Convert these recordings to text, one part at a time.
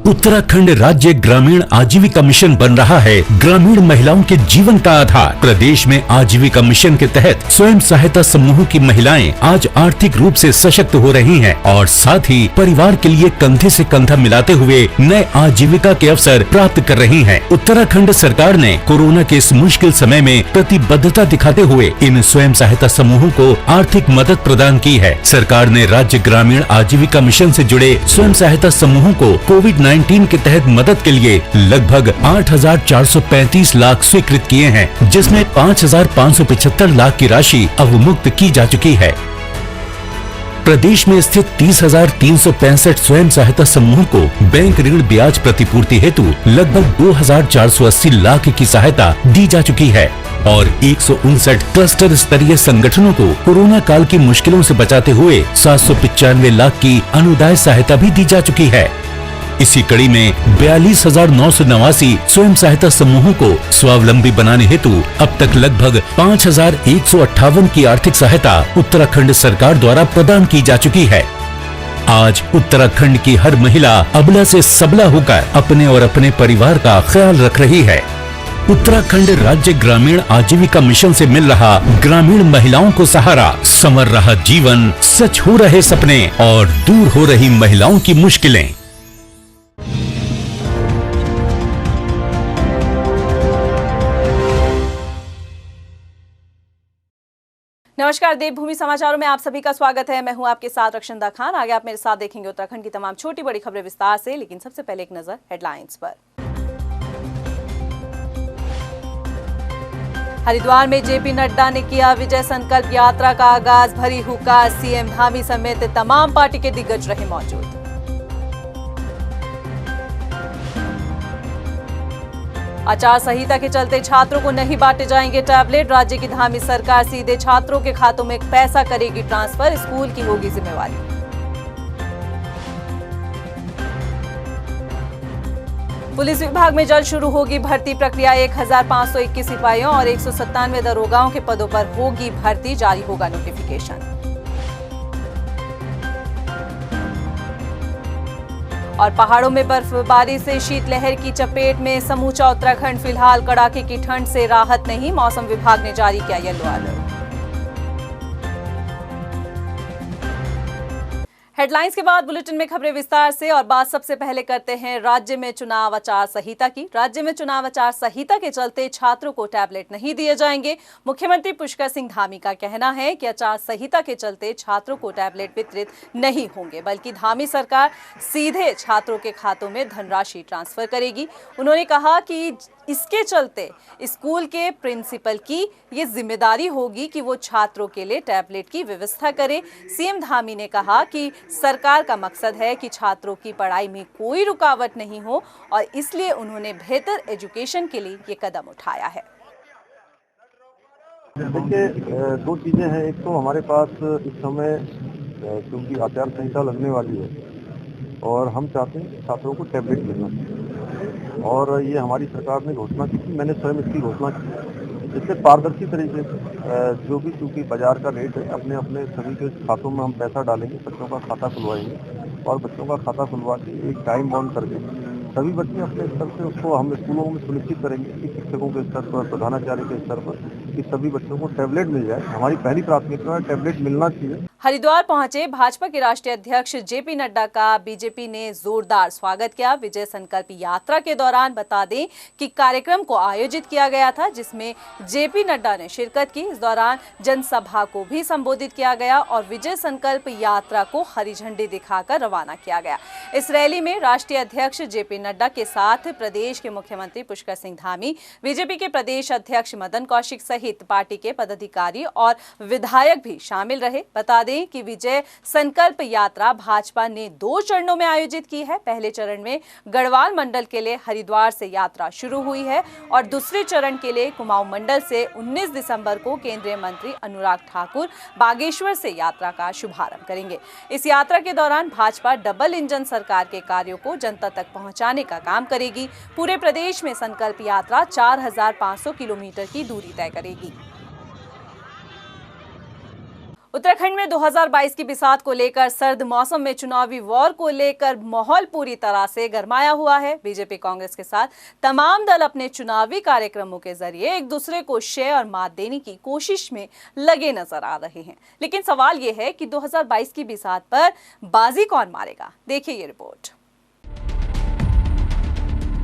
उत्तराखंड राज्य ग्रामीण आजीविका मिशन बन रहा है ग्रामीण महिलाओं के जीवन का आधार। प्रदेश में आजीविका मिशन के तहत स्वयं सहायता समूहों की महिलाएं आज आर्थिक रूप से सशक्त हो रही हैं और साथ ही परिवार के लिए कंधे से कंधा मिलाते हुए नए आजीविका के अवसर प्राप्त कर रही हैं। उत्तराखंड सरकार ने कोरोना के इस मुश्किल समय में प्रतिबद्धता दिखाते हुए इन स्वयं सहायता समूहों को आर्थिक मदद प्रदान की है। सरकार ने राज्य ग्रामीण आजीविका मिशन से जुड़े स्वयं सहायता समूहों को कोविड-19 के तहत मदद के लिए लगभग 8,435 लाख स्वीकृत किए हैं, जिसमें 5,575 लाख की राशि अवमुक्त की जा चुकी है। प्रदेश में स्थित 30,365 स्वयं सहायता समूहों को बैंक ऋण ब्याज प्रतिपूर्ति हेतु लगभग 2,480 लाख की सहायता दी जा चुकी है और 159 क्लस्टर स्तरीय संगठनों को कोरोना काल की मुश्किलों से बचाते हुए 795 लाख की अनुदान सहायता भी दी जा चुकी है। इसी कड़ी में 42,989 स्वयं सहायता समूहों को स्वावलंबी बनाने हेतु अब तक लगभग 5,158 की आर्थिक सहायता उत्तराखंड सरकार द्वारा प्रदान की जा चुकी है। आज उत्तराखंड की हर महिला अबला से सबला होकर अपने और अपने परिवार का ख्याल रख रही है। उत्तराखंड राज्य ग्रामीण आजीविका मिशन से मिल रहा ग्रामीण महिलाओं को सहारा, संवर रहा जीवन, सच हो रहे सपने और दूर हो रही महिलाओं की मुश्किलें। नमस्कार, देवभूमि समाचारों में आप सभी का स्वागत है। मैं हूं आपके साथ रक्षंदा खान। आगे आप मेरे साथ देखेंगे उत्तराखंड की तमाम छोटी बड़ी खबरें विस्तार से, लेकिन सबसे पहले एक नजर हेडलाइंस पर। हरिद्वार में जेपी नड्डा ने किया विजय संकल्प यात्रा का आगाज। भरी हुक्का, सीएम धामी समेत तमाम पार्टी के दिग्गज रहे मौजूद। आचार संहिता के चलते छात्रों को नहीं बांटे जाएंगे टैबलेट। राज्य की धामी सरकार सीधे छात्रों के खातों में पैसा करेगी ट्रांसफर, स्कूल की होगी जिम्मेवारी। पुलिस विभाग में जल्द शुरू होगी भर्ती प्रक्रिया। 1,521 सिपाहियों और 197 दरोगाओं के पदों पर होगी भर्ती, जारी होगा नोटिफिकेशन। और पहाड़ों में बर्फबारी से शीतलहर की चपेट में समूचा उत्तराखंड। फिलहाल कड़ाके की ठंड से राहत नहीं, मौसम विभाग ने जारी किया येलो अलर्ट। हेडलाइंस के बाद बुलेटिन में खबरें विस्तार से, और बात सबसे पहले करते हैं राज्य में चुनाव आचार संहिता की। राज्य में चुनाव आचार संहिता के चलते छात्रों को टैबलेट नहीं दिए जाएंगे। मुख्यमंत्री पुष्कर सिंह धामी का कहना है कि आचार संहिता के चलते छात्रों को टैबलेट वितरित नहीं होंगे, बल्कि धामी सरकार सीधे छात्रों के खातों में धनराशि ट्रांसफर करेगी। उन्होंने कहा कि इसके चलते स्कूल के प्रिंसिपल की ये जिम्मेदारी होगी कि वो छात्रों के लिए टैबलेट की व्यवस्था करे। सीएम धामी ने कहा कि सरकार का मकसद है कि छात्रों की पढ़ाई में कोई रुकावट नहीं हो और इसलिए उन्होंने बेहतर एजुकेशन के लिए ये कदम उठाया है। देखिए, दो चीजें हैं। एक तो हमारे पास इस समय क्योंकि आचार संहिता लगने वाली है और हम चाहते हैं कि छात्रों को टैबलेट मिलना चाहिए, और ये हमारी सरकार ने घोषणा की थी। मैंने स्वयं इसकी घोषणा की। इससे पारदर्शी तरीके से जो भी चूंकि बाजार का रेट है, अपने अपने सभी के खातों में हम पैसा डालेंगे, बच्चों का खाता खुलवाएंगे और बच्चों का खाता खुलवा के एक टाइम बाउंड करके सभी बच्चे अपने स्तर से उसको हम स्कूलों में सुनिश्चित करेंगे कि शिक्षकों के स्तर पर, प्रधानाचार्य के स्तर पर, कि सभी बच्चों को टैबलेट मिल जाए। हमारी पहली प्राथमिकता है टैबलेट मिलना चाहिए। हरिद्वार पहुंचे भाजपा के राष्ट्रीय अध्यक्ष जेपी नड्डा का बीजेपी ने जोरदार स्वागत किया। विजय संकल्प यात्रा के दौरान बता दें कि कार्यक्रम को आयोजित किया गया था, जिसमें जेपी नड्डा ने शिरकत की। इस दौरान जनसभा को भी संबोधित किया गया और विजय संकल्प यात्रा को हरी झंडी दिखाकर रवाना किया गया। इस रैली में राष्ट्रीय अध्यक्ष जेपी नड्डा के साथ प्रदेश के मुख्यमंत्री पुष्कर सिंह धामी, बीजेपी के प्रदेश अध्यक्ष मदन कौशिक सहित पार्टी के पदाधिकारी और विधायक भी शामिल रहे। बता दें कि विजय संकल्प यात्रा भाजपा ने 2 चरणों में आयोजित की है। पहले चरण में गढ़वाल मंडल के लिए हरिद्वार से यात्रा शुरू हुई है और दूसरे चरण के लिए कुमाऊं मंडल से 19 दिसंबर को केंद्रीय मंत्री अनुराग ठाकुर बागेश्वर से यात्रा का शुभारंभ करेंगे। इस यात्रा के दौरान भाजपा डबल इंजन सरकार के कार्यों को जनता तक पहुंचाने का काम करेगी। पूरे प्रदेश में संकल्प यात्रा 4,500 किलोमीटर की दूरी तय करेगी। उत्तराखंड में 2022 की बिसात को लेकर सर्द मौसम में चुनावी वॉर को लेकर माहौल पूरी तरह से गरमाया हुआ है। बीजेपी कांग्रेस के साथ तमाम दल अपने चुनावी कार्यक्रमों के जरिए एक दूसरे को शय और मात देने की कोशिश में लगे नजर आ रहे हैं। लेकिन सवाल यह है कि 2022 की बिसात पर बाजी कौन मारेगा? देखिए ये रिपोर्ट।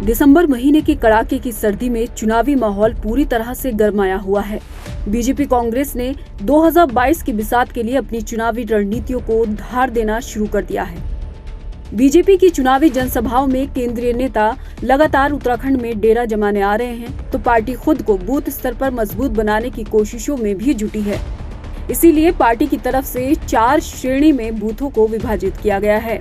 दिसंबर महीने की कड़ाके की सर्दी में चुनावी माहौल पूरी तरह से गरमाया हुआ है। बीजेपी कांग्रेस ने 2022 की बिसात के लिए अपनी चुनावी रणनीतियों को धार देना शुरू कर दिया है। बीजेपी की चुनावी जनसभाओं में केंद्रीय नेता लगातार उत्तराखंड में डेरा जमाने आ रहे हैं, तो पार्टी खुद को बूथ स्तर पर मजबूत बनाने की कोशिशों में भी जुटी है। इसीलिए पार्टी की तरफ से 4 श्रेणी में बूथों को विभाजित किया गया है,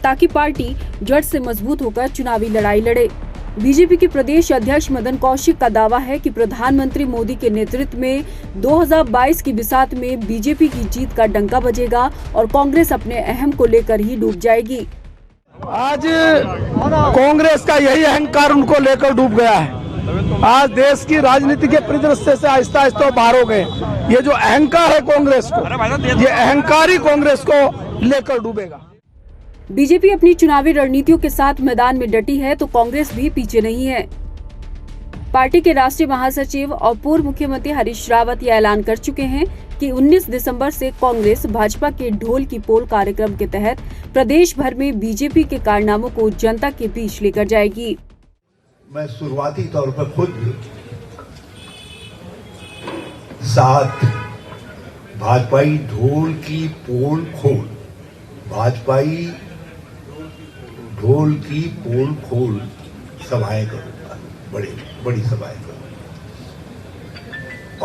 ताकि पार्टी जड़ से मजबूत होकर चुनावी लड़ाई लड़े। बीजेपी के प्रदेश अध्यक्ष मदन कौशिक का दावा है कि प्रधानमंत्री मोदी के नेतृत्व में 2022 की बिसात में बीजेपी की जीत का डंका बजेगा और कांग्रेस अपने अहम को लेकर ही डूब जाएगी। आज कांग्रेस का यही अहंकार उनको लेकर डूब गया है। आज देश की राजनीति के परिदृश्य से आहिस्ता आहिस्ता बाहर हो गए। ये जो अहंकार है कांग्रेस को, ये अहंकार ही कांग्रेस को लेकर डूबेगा। बीजेपी अपनी चुनावी रणनीतियों के साथ मैदान में डटी है, तो कांग्रेस भी पीछे नहीं है। पार्टी के राष्ट्रीय महासचिव और पूर्व मुख्यमंत्री हरीश रावत यह ऐलान कर चुके हैं कि 19 दिसंबर से कांग्रेस भाजपा के ढोल की पोल कार्यक्रम के तहत प्रदेश भर में बीजेपी के कारनामों को जनता के बीच लेकर जाएगी। मैं शुरुआती तौर पर खुद 7 भाजपाई ढोल की पोल खोल, भाजपाई ढोल की पोल खोल सभाएं करूंगा, बड़ी सभाएं करूंगा।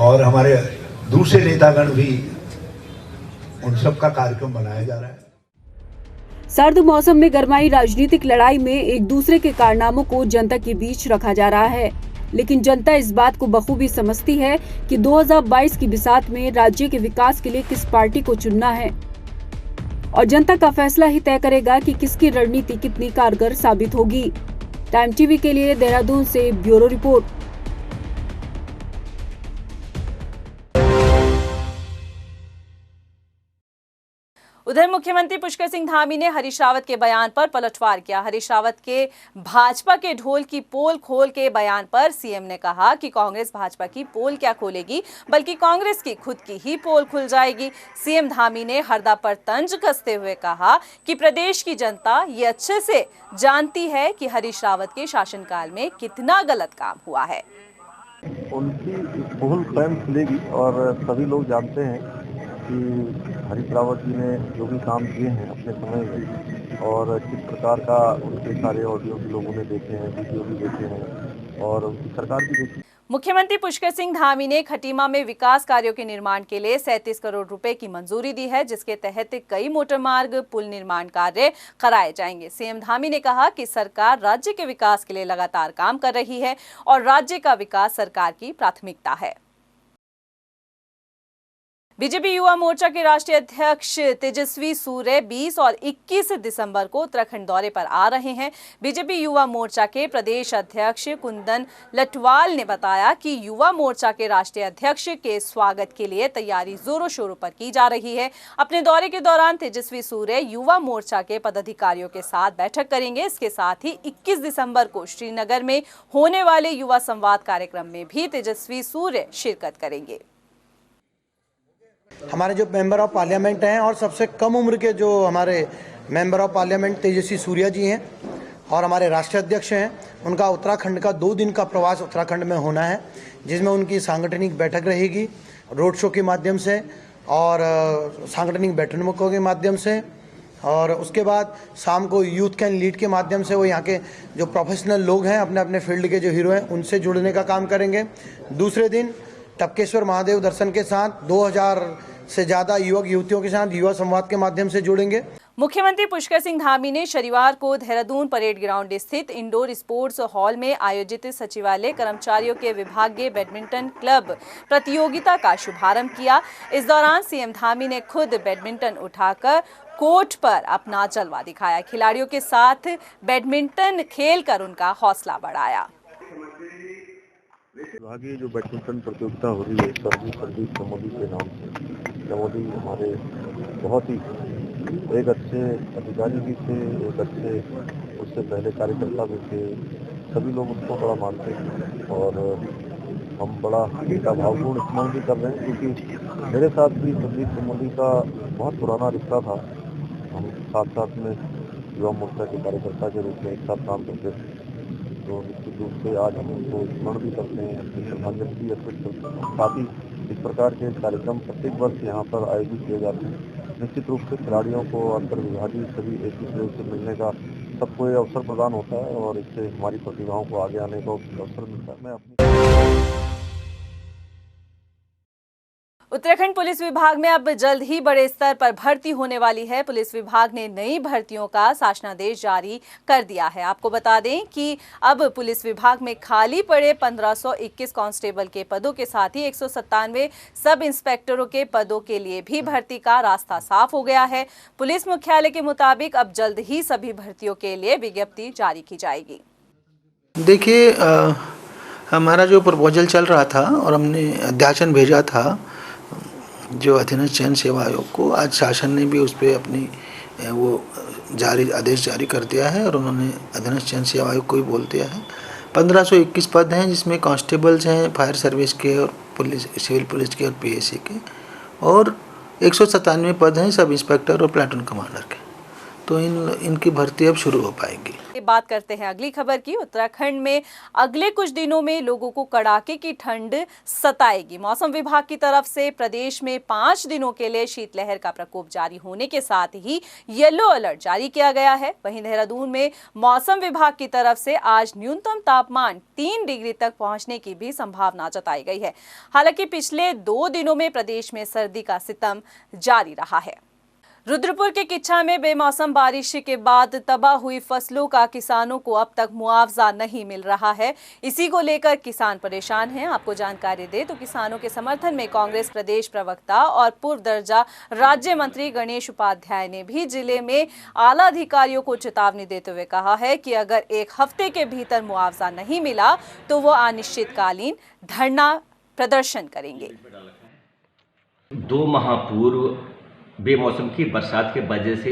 और हमारे दूसरे नेतागण भी, उन सब का कार्यक्रम बनाया जा रहा है। सर्द मौसम में गरमाई राजनीतिक लड़ाई में एक दूसरे के कारनामों को जनता के बीच रखा जा रहा है, लेकिन जनता इस बात को बखूबी समझती है कि 2022 की बिसात में राज्य के विकास के लिए किस पार्टी को चुनना है, और जनता का फैसला ही तय करेगा कि किसकी रणनीति कितनी कारगर साबित होगी। टाइम टीवी के लिए देहरादून से ब्यूरो रिपोर्ट। उधर मुख्यमंत्री पुष्कर सिंह धामी ने हरीश रावत के बयान पर पलटवार किया। हरीश रावत के भाजपा के ढोल की पोल खोल के बयान पर सीएम ने कहा कि कांग्रेस भाजपा की पोल क्या खोलेगी, बल्कि कांग्रेस की खुद की ही पोल खुल जाएगी। सीएम धामी ने हरदा पर तंज कसते हुए कहा कि प्रदेश की जनता ये अच्छे से जानती है कि हरीश रावत के शासनकाल में कितना गलत काम हुआ है। उनकी पोल स्वयं खुलेगी और सभी लोग जानते हैं कि हरीश रावत जी ने जो भी काम किए हैं अपने समय में, और किस प्रकार का उनके सारे ऑडियो भी लोगों ने देखे हैं, वीडियो भी देखे हैं और उनकी सरकार भी देखी। मुख्यमंत्री पुष्कर सिंह धामी ने खटीमा में विकास कार्यों के निर्माण के लिए 37 करोड़ रुपए की मंजूरी दी है, जिसके तहत कई मोटर मार्ग, पुल निर्माण कार्य कराए जाएंगे। सीएम धामी ने कहा कि सरकार राज्य के विकास के लिए लगातार काम कर रही है और राज्य का विकास सरकार की प्राथमिकता है। बीजेपी युवा मोर्चा के राष्ट्रीय अध्यक्ष तेजस्वी सूर्य 20 और 21 दिसंबर को उत्तराखंड दौरे पर आ रहे हैं। बीजेपी युवा मोर्चा के प्रदेश अध्यक्ष कुंदन लटवाल ने बताया कि युवा मोर्चा के राष्ट्रीय अध्यक्ष के स्वागत के लिए तैयारी जोरों शोरों पर की जा रही है। अपने दौरे के दौरान तेजस्वी सूर्य युवा मोर्चा के पदाधिकारियों के साथ बैठक करेंगे। इसके साथ ही 21 दिसंबर को श्रीनगर में होने वाले युवा संवाद कार्यक्रम में भी तेजस्वी सूर्य शिरकत करेंगे। हमारे जो मेंबर ऑफ पार्लियामेंट हैं और सबसे कम उम्र के जो हमारे member of parliament Tejasvi Surya जी हैं और हमारे राष्ट्रीय अध्यक्ष हैं, उनका उत्तराखंड का 2 दिन का प्रवास उत्तराखंड में होना है, जिसमें उनकी सांगठनिक बैठक रहेगी रोड शो के माध्यम से और सांगठनिक बैठकों के माध्यम से, और उसके बाद शाम को यूथ कैन लीड के माध्यम से वो यहाँ के जो प्रोफेशनल लोग हैं, अपने अपने फील्ड के जो हीरो हैं, उनसे जुड़ने का काम करेंगे। दूसरे दिन टपकेश्वर महादेव दर्शन के साथ 2000 से ज्यादा युवक युवतियों के साथ युवा संवाद के माध्यम से जुड़ेंगे। मुख्यमंत्री पुष्कर सिंह धामी ने शनिवार को देहरादून परेड ग्राउंड स्थित इंडोर स्पोर्ट्स हॉल में आयोजित सचिवालय कर्मचारियों के विभागीय बैडमिंटन क्लब प्रतियोगिता का शुभारंभ किया। इस दौरान सीएम धामी ने खुद बैडमिंटन उठाकर कोर्ट पर अपना जलवा दिखाया। खिलाड़ियों के साथ बैडमिंटन खेलकर उनका हौसला बढ़ाया। विभागीय जो बैडमिंटन प्रतियोगिता हो रही है सर्दी प्रमोदी के नाम से, मोदी हमारे बहुत ही एक अच्छे अधिकारी भी थे, एक अच्छे उससे पहले कार्यकर्ता भी थे। सभी लोग उसको बड़ा मानते हैं और हम बड़ा उनका भावपूर्ण स्मरण भी कर रहे हैं, क्योंकि मेरे साथ भी संदीप मोदी का बहुत पुराना रिश्ता था। हम साथ साथ में युवा मोर्चा के कार्यकर्ता के रूप में एक साथ काम करते थे, तो निश्चित रूप से आज हम उनको स्मरण भी करते हैं, अपनी श्रद्धांजलि अर्पित करते हैं। साथ ही इस प्रकार के कार्यक्रम प्रत्येक वर्ष यहाँ पर आयोजित किए जाते हैं। निश्चित रूप से खिलाड़ियों को अंतर विभागीय सभी एक दूसरे से मिलने का सबको ये अवसर प्रदान होता है और इससे हमारी प्रतिभाओं को आगे आने का अवसर मिलता है। मैं अपनी उत्तराखंड पुलिस विभाग में अब जल्द ही बड़े स्तर पर भर्ती होने वाली है। पुलिस विभाग ने नई भर्तियों का शासनादेश जारी कर दिया है। आपको बता दें कि अब पुलिस विभाग में खाली पड़े 1521 कांस्टेबल के पदों के साथ ही 197 सब इंस्पेक्टरों के पदों के लिए भी भर्ती का रास्ता साफ हो गया है। पुलिस मुख्यालय के मुताबिक अब जल्द ही सभी भर्तियों के लिए विज्ञप्ति जारी की जाएगी। देखिए, हमारा जो प्रपोजल चल रहा था और हमने अध्याचन भेजा था जो अधीनस्थ चयन सेवा आयोग को, आज शासन ने भी उस पर अपनी वो आदेश जारी कर दिया है और उन्होंने अधीनस्थ चयन सेवा आयोग को भी बोल दिया है। 1521 पद हैं, जिसमें कांस्टेबल्स हैं, फायर सर्विस के और पुलिस, सिविल पुलिस के और पीएसी के, और 197 पद हैं सब इंस्पेक्टर और प्लाटून कमांडर के। तो इनकी भर्ती अब शुरू हो पाएगी। बात करते हैं अगली खबर की। उत्तराखंड में अगले कुछ दिनों में लोगों को कड़ाके की ठंड सताएगी। मौसम विभाग की तरफ से प्रदेश में 5 दिनों के लिए शीतलहर का प्रकोप जारी होने के साथ ही येलो अलर्ट जारी किया गया है। वहीं देहरादून में मौसम विभाग की तरफ से आज न्यूनतम तापमान 3 डिग्री तक पहुंचने की भी संभावना जताई गई है। हालांकि पिछले 2 दिनों में प्रदेश में सर्दी का सितम जारी रहा है। रुद्रपुर के किच्छा में बेमौसम बारिश के बाद तबाह हुई फसलों का किसानों को अब तक मुआवजा नहीं मिल रहा है। इसी को लेकर किसान परेशान हैं। आपको जानकारी दे तो किसानों के समर्थन में कांग्रेस प्रदेश प्रवक्ता और पूर्व दर्जा राज्य मंत्री गणेश उपाध्याय ने भी जिले में आला अधिकारियों को चेतावनी देते हुए कहा है कि अगर 1 हफ्ते के भीतर मुआवजा नहीं मिला तो वो अनिश्चितकालीन धरना प्रदर्शन करेंगे। 2 माह पूर्व बेमौसम की बरसात के वजह से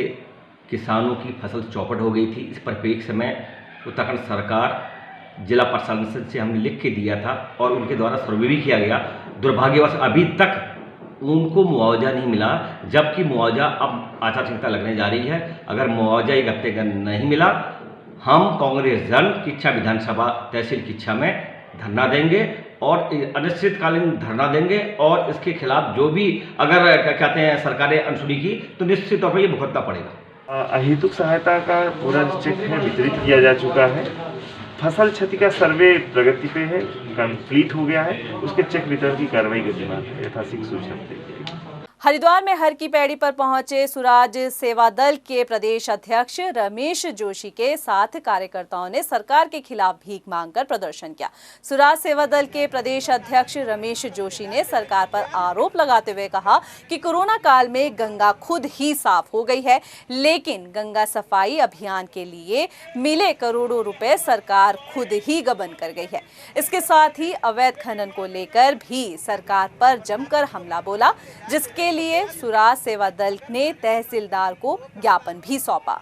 किसानों की फसल चौपट हो गई थी। इस परिप्रेक्ष्य में उत्तराखंड सरकार जिला प्रशासन से हमने लिख के दिया था और उनके द्वारा सर्वे भी किया गया। दुर्भाग्यवश अभी तक उनको मुआवजा नहीं मिला, जबकि मुआवजा अब आचार संहिता लगने जा रही है। अगर मुआवजा 1 हफ्ते का नहीं मिला, हम कांग्रेस दल किच्छा विधानसभा तहसील किच्छा में धरना देंगे और अनिश्चितकालीन धरना देंगे और इसके खिलाफ जो भी अगर क्या कहते हैं सरकारें अनसुनी की तो निश्चित तौर पर ये भुगतना पड़ेगा। अहेतुक सहायता का पूरा चेक है वितरित किया जा चुका है। फसल क्षति का सर्वे प्रगति पे है, कंप्लीट हो गया है। उसके चेक वितरण की कार्रवाई गतिमान है, यथाशीघ्र सूचना देगी। हरिद्वार में हर की पैड़ी पर पहुंचे सुराज सेवा दल के प्रदेश अध्यक्ष रमेश जोशी के साथ कार्यकर्ताओं ने सरकार के खिलाफ भीख मांगकर प्रदर्शन किया। सुराज सेवा दल के प्रदेश अध्यक्ष रमेश जोशी ने सरकार पर आरोप लगाते हुए कहा कि कोरोना काल में गंगा खुद ही साफ हो गई है, लेकिन गंगा सफाई अभियान के लिए मिले करोड़ों रुपए सरकार खुद ही गबन कर गई है। इसके साथ ही अवैध खनन को लेकर भी सरकार पर जमकर हमला बोला, जिसके लिए सुराज सेवा दल ने तहसीलदार को ज्ञापन भी सौंपा।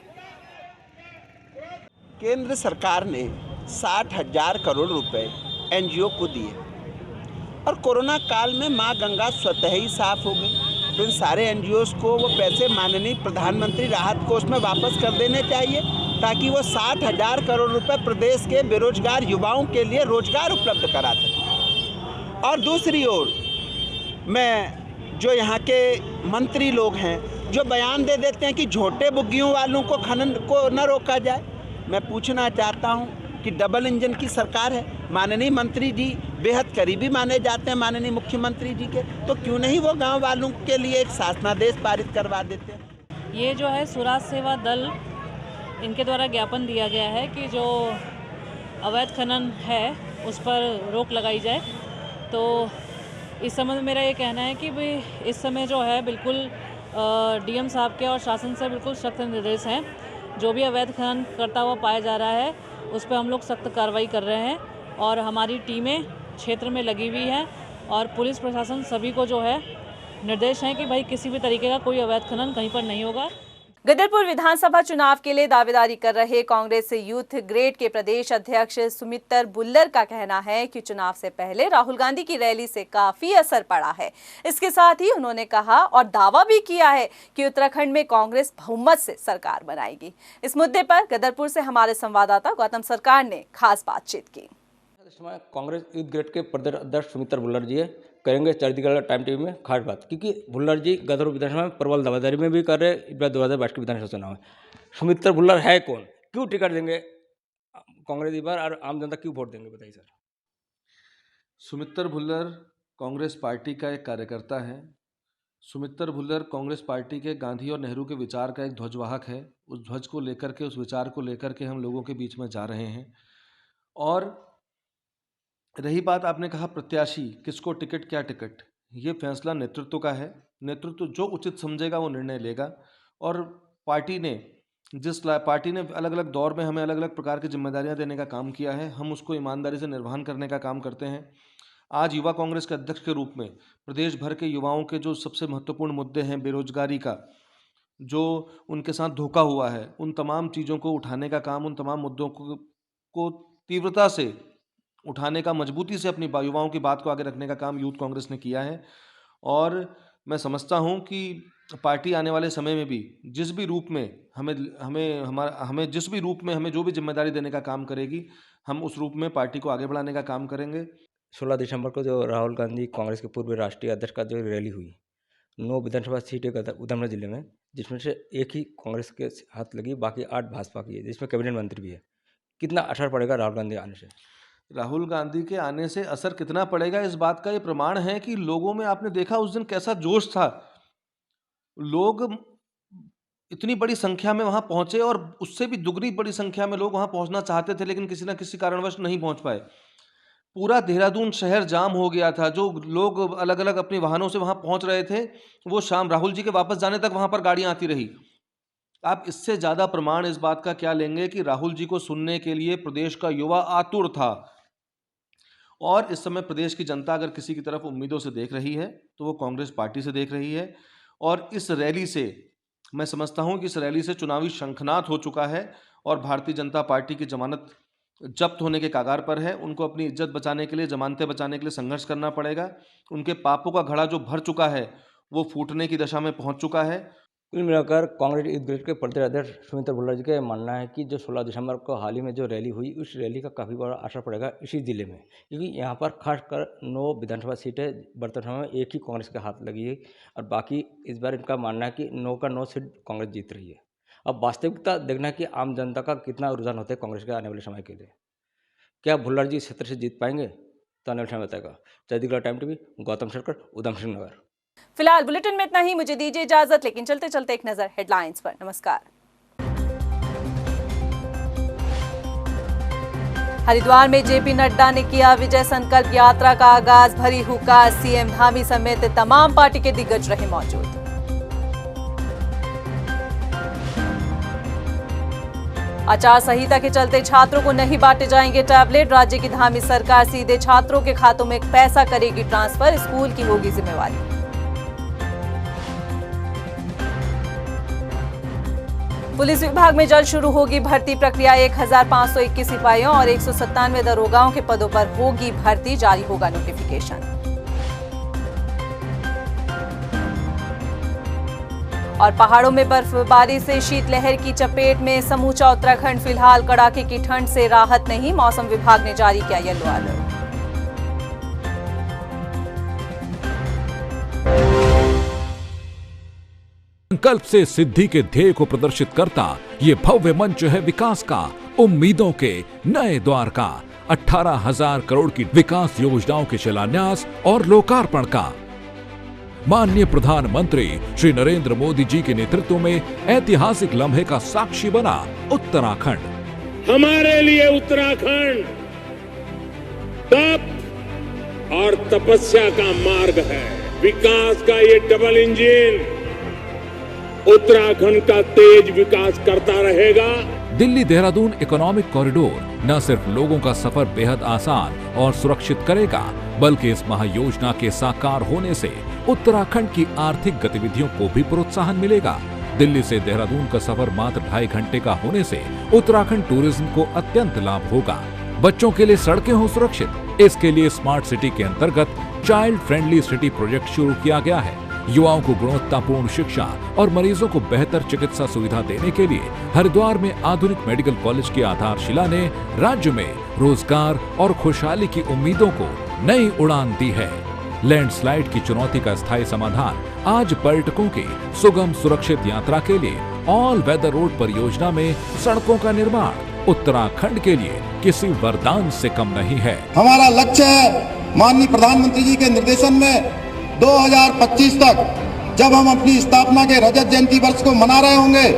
केंद्र सरकार ने 60,000 करोड़ रुपए एनजीओ को दिए और कोरोना काल में मां गंगा स्वतः ही साफ हो गई। तो इन सारे एनजीओ को वो पैसे माननीय प्रधानमंत्री राहत कोष में वापस कर देने चाहिए, ताकि वो 60,000 करोड़ रुपए प्रदेश के बेरोजगार युवाओं के लिए रोजगार उपलब्ध करा सकें। और दूसरी ओर मैं जो यहाँ के मंत्री लोग हैं जो बयान दे देते हैं कि झोटे बुग्गियों वालों को खनन को न रोका जाए, मैं पूछना चाहता हूँ कि डबल इंजन की सरकार है, माननीय मंत्री जी बेहद करीबी माने जाते हैं माननीय मुख्यमंत्री जी के, तो क्यों नहीं वो गांव वालों के लिए एक शासनादेश पारित करवा देते हैं। ये जो है सुराज सेवा दल, इनके द्वारा ज्ञापन दिया गया है कि जो अवैध खनन है उस पर रोक लगाई जाए। तो इस समय मेरा ये कहना है कि भाई इस समय जो है बिल्कुल डीएम साहब के और शासन से बिल्कुल सख्त निर्देश हैं। जो भी अवैध खनन करता हुआ पाया जा रहा है उस पर हम लोग सख्त कार्रवाई कर रहे हैं और हमारी टीमें क्षेत्र में लगी हुई हैं और पुलिस प्रशासन सभी को जो है निर्देश हैं कि भाई किसी भी तरीके का कोई अवैध खनन कहीं पर नहीं होगा। गदरपुर विधानसभा चुनाव के लिए दावेदारी कर रहे कांग्रेस यूथ ग्रेड के प्रदेश अध्यक्ष सुमित्र बुल्लर का कहना है कि चुनाव से पहले राहुल गांधी की रैली से काफी असर पड़ा है। इसके साथ ही उन्होंने कहा और दावा भी किया है कि उत्तराखंड में कांग्रेस बहुमत से सरकार बनाएगी। इस मुद्दे पर गदरपुर से हमारे संवाददाता गौतम सरकार ने खास बातचीत की। कांग्रेस यूथ ग्रेड के प्रदेश अध्यक्ष सुमित्र बुल्लर जी करेंगे चंडीगढ़ टाइम टीवी में खास बात, क्योंकि बुल्लर जी गदरपुर विधानसभा में प्रबल दावेदारी में भी कर रहे हैं। 2022 के विधानसभा चुनाव में सुमित्र बुल्लर है कौन, क्यों टिकट देंगे कांग्रेस इस बार और आम जनता क्यों वोट देंगे, बताइए सर। सुमित्र भुल्लर कांग्रेस पार्टी का एक कार्यकर्ता है। सुमित्र भुल्लर कांग्रेस पार्टी के गांधी और नेहरू के विचार का एक ध्वजवाहक है। उस ध्वज को लेकर के, उस विचार को लेकर के हम लोगों के बीच में जा रहे हैं। और रही बात, आपने कहा प्रत्याशी किसको टिकट, क्या टिकट, ये फैसला नेतृत्व का है। नेतृत्व जो उचित समझेगा वो निर्णय लेगा। और पार्टी ने अलग अलग दौर में हमें अलग अलग प्रकार की जिम्मेदारियां देने का काम किया है, हम उसको ईमानदारी से निर्वहन करने का काम करते हैं। आज युवा कांग्रेस के अध्यक्ष के रूप में प्रदेश भर के युवाओं के जो सबसे महत्वपूर्ण मुद्दे हैं, बेरोजगारी का जो उनके साथ धोखा हुआ है, उन तमाम चीज़ों को उठाने का काम, उन तमाम मुद्दों को तीव्रता से उठाने का, मजबूती से अपनी युवाओं की बात को आगे रखने का काम यूथ कांग्रेस ने किया है। और मैं समझता हूं कि पार्टी आने वाले समय में भी जिस भी रूप में हमें जो भी जिम्मेदारी देने का काम करेगी, हम उस रूप में पार्टी को आगे बढ़ाने का काम करेंगे। 16 दिसंबर को जो राहुल गांधी कांग्रेस के पूर्व राष्ट्रीय अध्यक्ष का जो रैली हुई, 9 विधानसभा सीटें उधमसिंह जिले में, जिसमें से एक ही कांग्रेस के हाथ लगी, बाकी 8 भाजपा की है, जिसमें कैबिनेट मंत्री भी है। कितना असर पड़ेगा राहुल गांधी आने से? राहुल गांधी के आने से असर कितना पड़ेगा, इस बात का ये प्रमाण है कि लोगों में, आपने देखा उस दिन कैसा जोश था। लोग इतनी बड़ी संख्या में वहां पहुंचे और उससे भी दुगनी बड़ी संख्या में लोग वहां पहुंचना चाहते थे, लेकिन किसी ना किसी कारणवश नहीं पहुंच पाए। पूरा देहरादून शहर जाम हो गया था। जो लोग अलग अलग अपने वाहनों से वहां पहुंच रहे थे, वो शाम राहुल जी के वापस जाने तक वहां पर गाड़ियां आती रही। आप इससे ज़्यादा प्रमाण इस बात का क्या लेंगे कि राहुल जी को सुनने के लिए प्रदेश का युवा आतुर था। और इस समय प्रदेश की जनता अगर किसी की तरफ उम्मीदों से देख रही है तो वो कांग्रेस पार्टी से देख रही है। और इस रैली से मैं समझता हूं कि इस रैली से चुनावी शंखनाद हो चुका है और भारतीय जनता पार्टी की जमानत जब्त होने के कागार पर है। उनको अपनी इज्जत बचाने के लिए, जमानतें बचाने के लिए संघर्ष करना पड़ेगा। उनके पापों का घड़ा जो भर चुका है वो फूटने की दशा में पहुंच चुका है। कुल मिलाकर कांग्रेस यूथ ग्रेड के प्रदेश अध्यक्ष सुमित्र बुल्लर जी का मानना है कि जो 16 दिसंबर को हाल ही में जो रैली हुई, उस रैली का काफ़ी बड़ा असर पड़ेगा इसी जिले में, क्योंकि यहाँ पर खासकर 9 विधानसभा सीटें वर्तमान समय में एक ही कांग्रेस के हाथ लगी है और बाकी इस बार इनका मानना है कि 9 का 9 सीट कांग्रेस जीत रही है। अब वास्तविकता देखना है कि आम जनता का कितना रुझान होता है कांग्रेस के आने वाले समय के लिए। क्या बुल्लर जी इस क्षेत्र से जीत पाएंगे तो आने वाले समय बताएगा। चंडीगढ़ टाइम टीवी, गौतम सरकर, उधमसिंह नगर। फिलहाल बुलेटिन में इतना ही, मुझे दीजिए इजाजत, लेकिन चलते चलते एक नजर हेडलाइंस पर। नमस्कार। हरिद्वार में जेपी नड्डा ने किया विजय संकल्प यात्रा का आगाज, भरी हुक्का, सीएम धामी समेत तमाम पार्टी के दिग्गज रहे मौजूद। आचार संहिता के चलते छात्रों को नहीं बांटे जाएंगे टैबलेट, राज्य की धामी सरकार सीधे छात्रों के खातों में पैसा करेगी ट्रांसफर, स्कूल की होगी जिम्मेवारी। पुलिस विभाग में जल्द शुरू होगी भर्ती प्रक्रिया, 1521 सिपाहियों और 197 दरोगाओं के पदों पर होगी भर्ती, जारी होगा नोटिफिकेशन। और पहाड़ों में बर्फबारी से शीतलहर की चपेट में समूचा उत्तराखंड, फिलहाल कड़ाके की ठंड से राहत नहीं, मौसम विभाग ने जारी किया येलो अलर्ट। संकल्प से सिद्धि के ध्येय को प्रदर्शित करता ये भव्य मंच है विकास का, उम्मीदों के नए द्वार का। 18,000 करोड़ की विकास योजनाओं के शिलान्यास और लोकार्पण का। माननीय प्रधानमंत्री श्री नरेंद्र मोदी जी के नेतृत्व में ऐतिहासिक लम्हे का साक्षी बना उत्तराखंड। हमारे लिए उत्तराखंड तप और तपस्या का मार्ग है। विकास का ये डबल इंजन उत्तराखंड का तेज विकास करता रहेगा। दिल्ली देहरादून इकोनॉमिक कॉरिडोर न सिर्फ लोगों का सफर बेहद आसान और सुरक्षित करेगा, बल्कि इस महायोजना के साकार होने से उत्तराखंड की आर्थिक गतिविधियों को भी प्रोत्साहन मिलेगा। दिल्ली से देहरादून का सफर मात्र 2.5 घंटे का होने से उत्तराखंड टूरिज्म को अत्यंत लाभ होगा। बच्चों के लिए सड़कें हो सुरक्षित, इसके लिए स्मार्ट सिटी के अंतर्गत चाइल्ड फ्रेंडली सिटी प्रोजेक्ट शुरू किया गया है। युवाओं को गुणवत्तापूर्ण शिक्षा और मरीजों को बेहतर चिकित्सा सुविधा देने के लिए हरिद्वार में आधुनिक मेडिकल कॉलेज की आधारशिला ने राज्य में रोजगार और खुशहाली की उम्मीदों को नई उड़ान दी है। लैंडस्लाइड की चुनौती का स्थायी समाधान आज पर्यटकों की सुगम सुरक्षित यात्रा के लिए ऑल वेदर रोड परियोजना में सड़कों का निर्माण उत्तराखंड के लिए किसी वरदान से कम नहीं है। हमारा लक्ष्य है माननीय प्रधानमंत्री जी के निर्देशन में 2025 तक जब हम अपनी स्थापना के रजत जयंती वर्ष को मना रहे होंगे,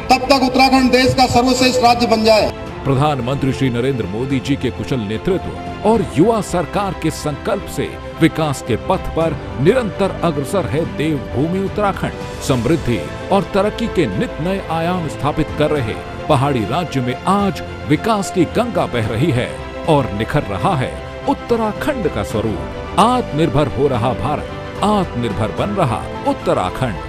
तब तक उत्तराखंड देश का सर्वश्रेष्ठ राज्य बन जाए। प्रधानमंत्री श्री नरेंद्र मोदी जी के कुशल नेतृत्व और युवा सरकार के संकल्प से विकास के पथ पर निरंतर अग्रसर है देवभूमि उत्तराखंड। समृद्धि और तरक्की के नित नए आयाम स्थापित कर रहे पहाड़ी राज्य में आज विकास की गंगा बह रही है और निखर रहा है उत्तराखंड का स्वरूप। आत्मनिर्भर हो रहा भारत, आत्मनिर्भर बन रहा उत्तराखंड।